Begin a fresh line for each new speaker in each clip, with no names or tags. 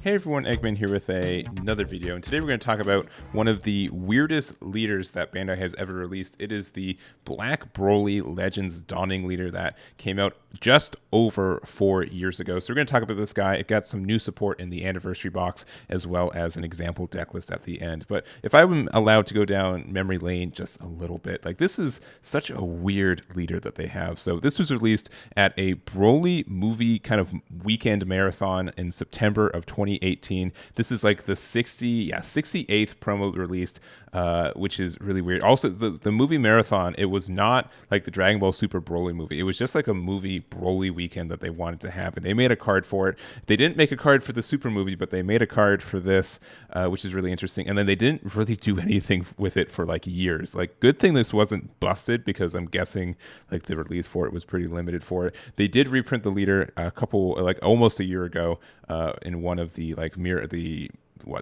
Hey everyone, Eggman here with another video, and today we're going to talk about one of the weirdest leaders that Bandai has ever released. It is the Black Broly Legends Dawning leader that came out just over 4 years ago. So we're going to talk about this guy. It got some new support in the anniversary box, as well as an example deck list at the end. But if I'm allowed to go down memory lane just a little bit, like this is such a weird leader that they have. So this was released at a Broly movie kind of weekend marathon in September of 2018. This is like the 68th promo released, which is really weird. Also, the movie marathon, it was not like the Dragon Ball Super Broly movie. It was just like a movie Broly weekend that they wanted to have, and they made a card for it. They didn't make a card for the Super movie, but they made a card for this, which is really interesting. And then they didn't really do anything with it for like years. Like, good thing this wasn't busted, because I'm guessing like the release for it was pretty limited for it. They did reprint the leader almost a year ago in one of the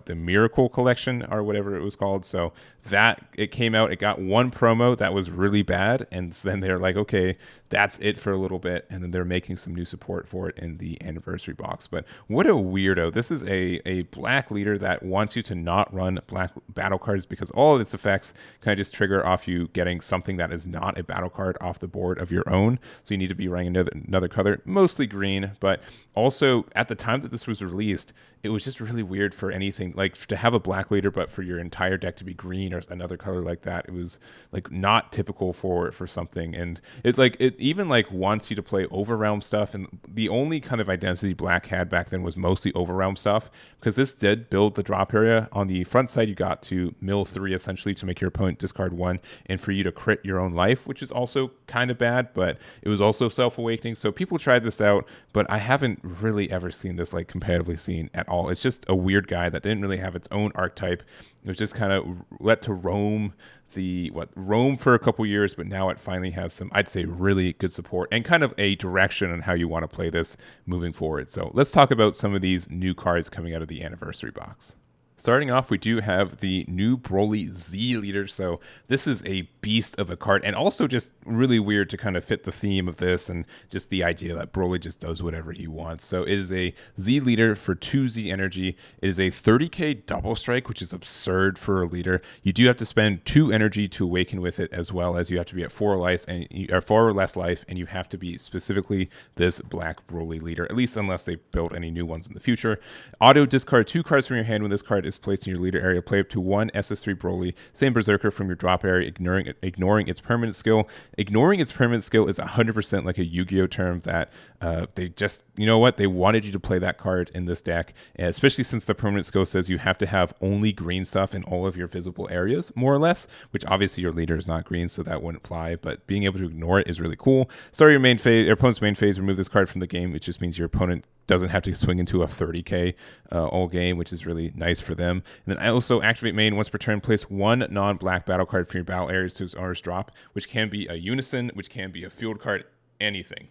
the Miracle collection or whatever it was called. So that it came out, it got one promo that was really bad, and then they're like, okay, that's it for a little bit, and then they're making some new support for it in the anniversary box. But what a weirdo. This is a black leader that wants you to not run black battle cards, because all of its effects kind of just trigger off you getting something that is not a battle card off the board of your own. So you need to be running another color, mostly green. But also at the time that this was released, it was just really weird for anything like to have a black leader, but for your entire deck to be green or another color like that. It was like not typical for something. And it's like it even like wants you to play Overrealm stuff. And the only kind of identity black had back then was mostly Overrealm stuff, because this did build the drop area. On the front side, you got to mill 3 essentially to make your opponent discard 1, and for you to crit your own life, which is also kind of bad, but it was also self-awakening. So people tried this out, but I haven't really ever seen this like competitively seen at all. It's just a weird guy that didn't really have its own archetype. It was just kind of let to roam for a couple years, but now it finally has some, I'd say, really good support and kind of a direction on how you want to play this moving forward. So let's talk about some of these new cards coming out of the anniversary box. Starting off, we do have the new Broly Z leader. So this is a beast of a card, and also just really weird to kind of fit the theme of this and just the idea that Broly just does whatever he wants. So it is a Z leader for 2 Z energy. It is a 30k double strike, which is absurd for a leader. You do have to spend 2 energy to awaken with it, as well as you have to be at 4 or less life, and you have to be specifically this Black Broly leader, at least unless they build any new ones in the future. Auto discard 2 cards from your hand when this card is placed in your leader area. Play up to 1 SS3 Broly, same Berserker from your drop area, ignoring its permanent skill. Ignoring its permanent skill is 100% like a Yu-Gi-Oh term that they just, you know what, they wanted you to play that card in this deck, especially since the permanent skill says you have to have only green stuff in all of your visible areas, more or less, which obviously your leader is not green, so that wouldn't fly, but being able to ignore it is really cool. Start your opponent's main phase, remove this card from the game, which just means your opponent doesn't have to swing into a 30k all game, which is really nice for them. And then I also activate main once per turn, place 1 non-black battle card from your battle areas to its owner's drop, which can be a unison, which can be a field card, anything.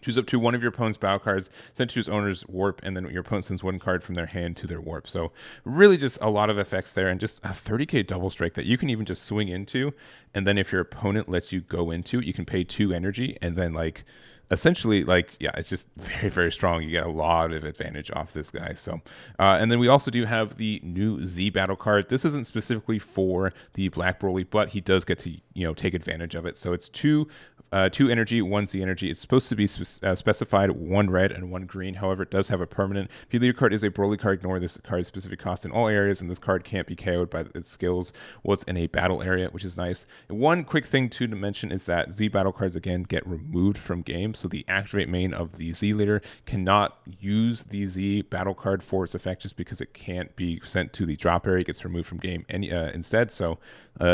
Choose up to 1 of your opponent's battle cards, send to its owner's warp, and then your opponent sends 1 card from their hand to their warp. So really just a lot of effects there, and just a 30k double strike that you can even just swing into, and then if your opponent lets you go into, you can pay 2 energy, and then like essentially, like, yeah, it's just very, very strong. You get a lot of advantage off this guy. So, and then we also do have the new Z battle card. This isn't specifically for the Black Broly, but he does get to, you know, take advantage of it. So it's 2 energy, 1 Z energy. It's supposed to be specified 1 red and 1 green. However, it does have a permanent. If your leader card is a Broly card, ignore this card's specific cost in all areas, and this card can't be KO'd by its skills while it's in a battle area, which is nice. And one quick thing to mention is that Z battle cards, again, get removed from game. So the activate main of the Z leader cannot use the Z battle card for its effect, just because it can't be sent to the drop area. It gets removed from game instead. So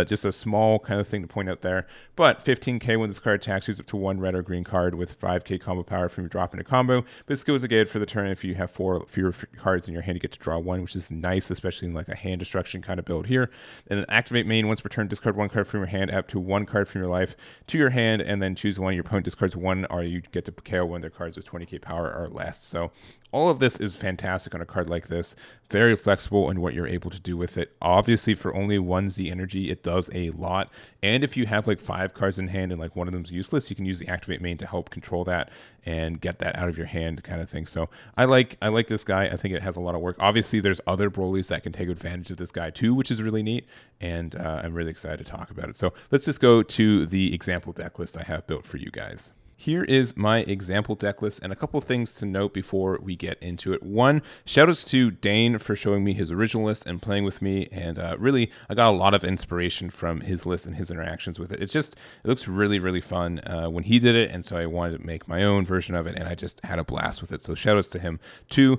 just a small kind of thing to point out there. But 15k when this card attacks, use up to 1 red or green card with 5k combo power from your drop in a combo. But this goes again for the turn. If you have 4 fewer cards in your hand, you get to draw 1, which is nice, especially in like a hand destruction kind of build here. And then activate main once per turn, discard 1 card from your hand, up to 1 card from your life to your hand, and then choose 1. Your opponent discards 1, or you you get to KO one of their cards with 20k power or less. So all of this is fantastic on a card like this. Very flexible in what you're able to do with it. Obviously, for only 1 Z energy, it does a lot. And if you have like 5 cards in hand and like one of them's useless, you can use the activate main to help control that and get that out of your hand kind of thing. So I like this guy. I think it has a lot of work. Obviously, there's other Broly's that can take advantage of this guy too, which is really neat. And I'm really excited to talk about it. So let's just go to the example deck list I have built for you guys. Here is my example deck list, and a couple things to note before we get into it. One, shoutouts to Dane for showing me his original list and playing with me, and really, I got a lot of inspiration from his list and his interactions with it. It looks really, really fun when he did it, and so I wanted to make my own version of it, and I just had a blast with it, so shoutouts to him. Two,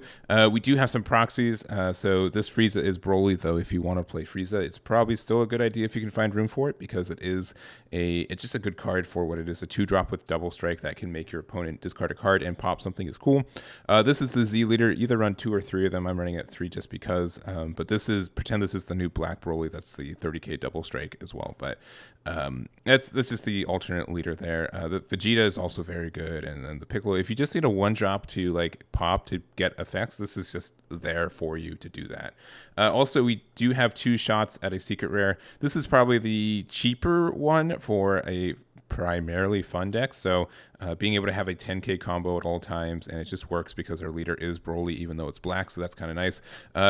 we do have some proxies, so this Frieza is Broly, though if you want to play Frieza, it's probably still a good idea if you can find room for it, because it's just a good card for what it is, a 2-drop with double strike that can make your opponent discard a card and pop something is cool. This is the Z leader. Either run 2 or 3 of them. I'm running at 3 just because. But pretend this is the new Black Broly. That's the 30k double strike as well. But this is the alternate leader there. The Vegeta is also very good, and then the Piccolo. If you just need a 1-drop to like pop to get effects, this is just there for you to do that. Also, we do have 2 shots at a secret rare. This is probably the cheaper one for a primarily fun deck, so being able to have a 10k combo at all times, and it just works because our leader is Broly even though it's black, so that's kind of nice.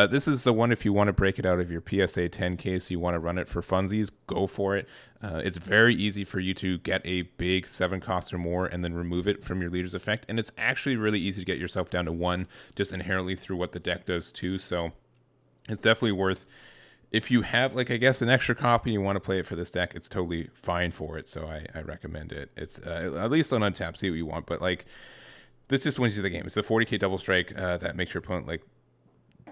This is the one if you want to break it out of your PSA 10k, so you want to run it for funsies, go for it. It's very easy for you to get a big 7 cost or more and then remove it from your leader's effect, and it's actually really easy to get yourself down to 1 just inherently through what the deck does too, so it's definitely worth. If you have, like, I guess, an extra copy, you want to play it for this deck, it's totally fine for it, so I recommend it. It's at least on untap, see what you want, but, like, this just wins you the game. It's a 40k double strike that makes your opponent, like,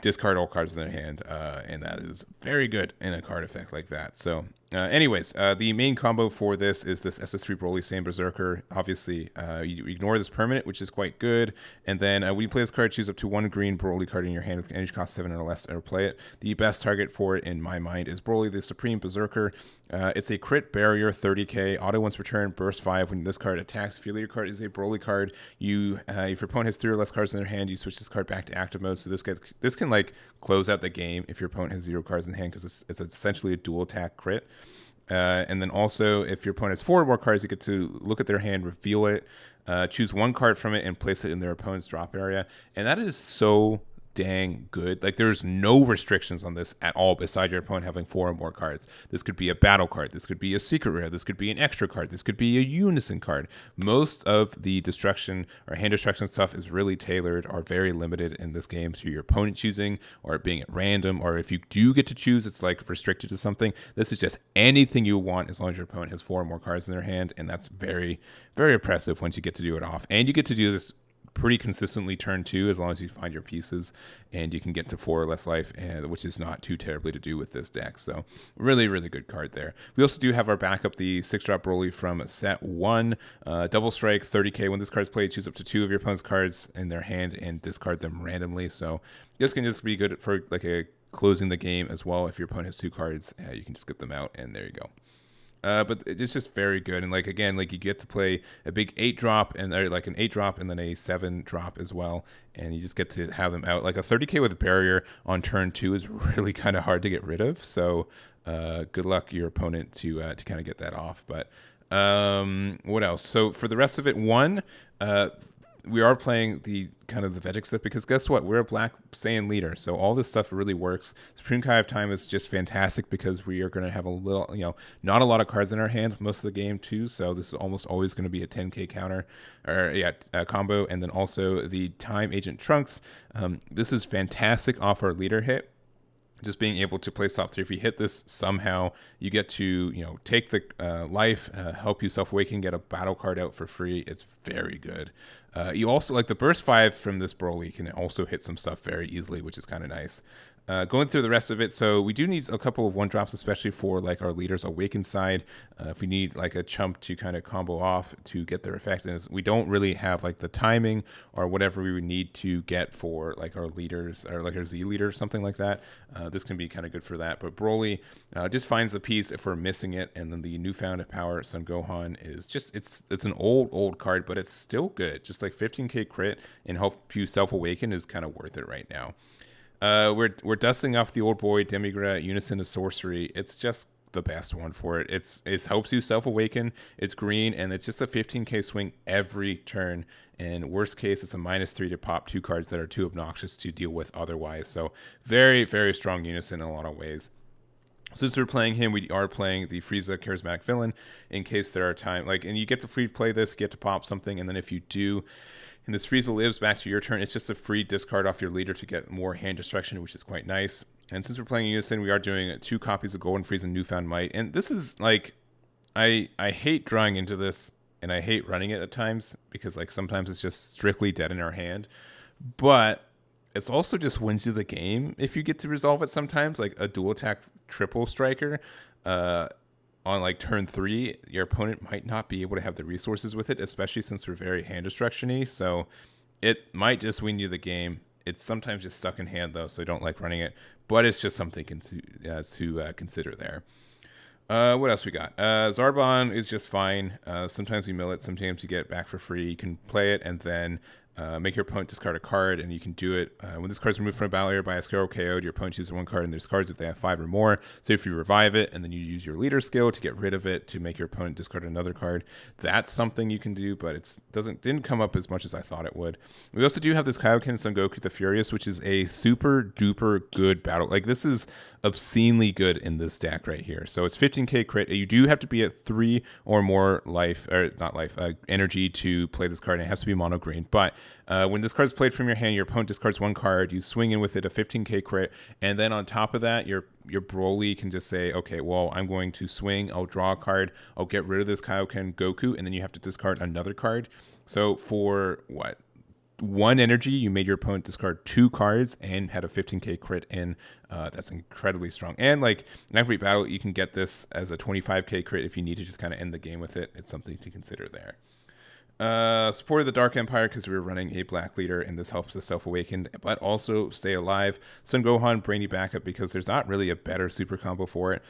discard all cards in their hand, and that is very good in a card effect like that. So anyways, the main combo for this is this SS3 Broly Saiyan Berserker. Obviously, you ignore this permanent, which is quite good, and then when you play this card, choose up to 1 green Broly card in your hand with energy cost 7 or less, or play it. The best target for it, in my mind, is Broly the Supreme Berserker. It's a crit barrier, 30k, auto once per turn, burst 5 when this card attacks. If your leader card is a Broly card, if your opponent has 3 or less cards in their hand, you switch this card back to active mode, so this can like close out the game if your opponent has 0 cards in hand, because it's essentially a dual attack crit. And then also, if your opponent has 4 or more cards, you get to look at their hand, reveal it, choose 1 card from it, and place it in their opponent's drop area. And that is so dang good. Like, there's no restrictions on this at all besides your opponent having 4 or more cards. This could be a battle card, this could be a secret rare, this could be an extra card, this could be a unison card. Most of the destruction or hand destruction stuff is really tailored or very limited in this game to your opponent choosing or it being at random, or if you do get to choose, it's like restricted to something. This is just anything you want as long as your opponent has 4 or more cards in their hand, and that's very, very oppressive once you get to do it off. And you get to do this pretty consistently turn 2 as long as you find your pieces, and you can get to 4 or less life, and which is not too terribly to do with this deck. So really, really good card there. We also do have our backup, the 6-drop Broly from set 1, double strike, 30k. When this card's played, choose up to 2 of your opponent's cards in their hand and discard them randomly. So this can just be good for like a closing the game as well. If your opponent has 2 cards, you can just get them out, and there you go. But it's just very good, and like again, like you get to play a big 8-drop and like an 8-drop and then a 7-drop as well, and you just get to have them out. Like a 30k with a barrier on turn 2 is really kind of hard to get rid of. So good luck your opponent to kind of get that off. But what else? So for the rest of it, we are playing the kind of the Vegeta stuff, because guess what? We're a Black Saiyan leader, so all this stuff really works. Supreme Kai of Time is just fantastic because we are going to have a little, not a lot of cards in our hand most of the game too, so this is almost always going to be a 10k counter, or combo. And then also the Time Agent Trunks. This is fantastic off our leader hit. Just being able to play top 3. If you hit this somehow, you get to take the life, help yourself awaken, get a battle card out for free. It's very good. You also, like the burst 5 from this Broly can also hit some stuff very easily, which is kind of nice. Going through the rest of it, so we do need a couple of 1-drops, especially for like our leader's awakened side. If we need like a chump to kind of combo off to get their effect, and we don't really have like the timing or whatever we would need to get for like our leaders or like our Z leader or something like that. This can be kind of good for that. But Broly just finds the piece if we're missing it, and then the newfound power Son Gohan is just it's an old card, but it's still good. Just like 15k crit and help you self-awaken is kind of worth it right now. We're dusting off the old boy Demigra Unison of Sorcery. It's just the best one for it. It helps you self-awaken. It's green, and it's just a 15k swing every turn. And worst case, it's a -3 to pop 2 cards that are too obnoxious to deal with otherwise. So very, very strong Unison in a lot of ways. Since we're playing him, we are playing the Frieza Charismatic Villain in case there are and you get to free play this, get to pop something, and then if you do, and this Frieza lives back to your turn, it's just a free discard off your leader to get more hand destruction, which is quite nice. And since we're playing Unison, we are doing 2 copies of Golden Frieza and Newfound Might, and this is like, I hate drawing into this, and I hate running it at times, because like sometimes it's just strictly dead in our hand, but it's also just wins you the game if you get to resolve it sometimes. Like a dual attack triple striker on like turn 3, your opponent might not be able to have the resources with it, especially since we're very hand destruction-y. So it might just win you the game. It's sometimes just stuck in hand though, so I don't like running it. But it's just something to consider there. What else we got? Zarbon is just fine. Sometimes we mill it, sometimes you get it back for free. You can play it and then make your opponent discard a card, and you can do it when this card is removed from a battle area by a skill or KO'd. Your opponent chooses 1 card, and there's cards if they have 5 or more. So if you revive it, and then you use your leader skill to get rid of it to make your opponent discard another card, that's something you can do. But it didn't come up as much as I thought it would. We also do have this Kaioken Son Goku the Furious, which is a super duper good battle. Like this is obscenely good in this deck right here. So it's 15k crit. You do have to be at 3 or more energy to play this card, and it has to be mono green. But when this card is played from your hand, your opponent discards 1 card, you swing in with it a 15k crit, and then on top of that, your Broly can just say, okay, well, I'm going to swing, I'll draw a card, I'll get rid of this Kaioken Goku, and then you have to discard another card. So for what? 1 energy, you made your opponent discard 2 cards and had a 15k crit in. That's incredibly strong. And like in every battle, you can get this as a 25k crit if you need to just kind of end the game with it. It's something to consider there. Supported the Dark Empire because we were running a black leader, and this helps us self-awaken, but also stay alive. Son Gohan, brainy backup because there's not really a better super combo for it.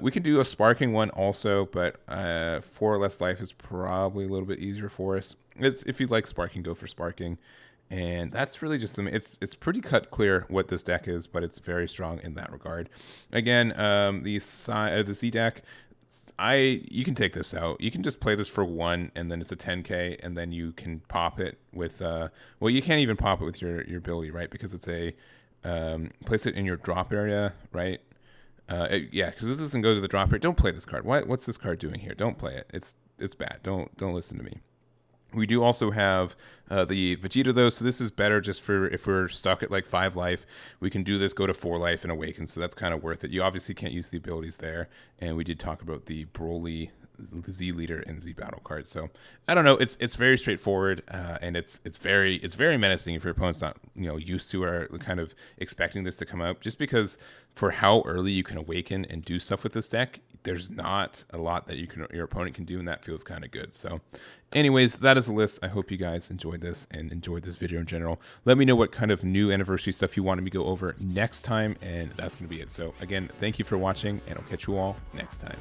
We can do a sparking one also, but 4 or less life is probably a little bit easier for us. If you like sparking, go for sparking. And that's really just, it's pretty cut clear what this deck is, but it's very strong in that regard. Again, the Z deck, you can take this out. You can just play this for 1, and then it's a 10k, and then you can pop it with well, you can't even pop it with your ability, right? Because it's a place it in your drop area, right? Yeah, because this doesn't go to the drop area. Don't play this card. What's this card doing here? Don't play it. It's bad. Don't listen to me. We do also have the Vegeta though, so this is better just for if we're stuck at like 5 life. We can do this, go to 4 life and awaken, so that's kind of worth it. You obviously can't use the abilities there, and we did talk about the Broly Z leader and Z battle cards. So I don't know, it's very straightforward, and it's very menacing if your opponent's not used to or kind of expecting this to come out. Just because for how early you can awaken and do stuff with this deck, there's not a lot that your opponent can do, and that feels kind of good. So anyways, that is a list. I hope you guys enjoyed this and enjoyed this video in general. Let me know what kind of new anniversary stuff you wanted me to go over next time, and that's going to be it. So again, thank you for watching, and I'll catch you all next time.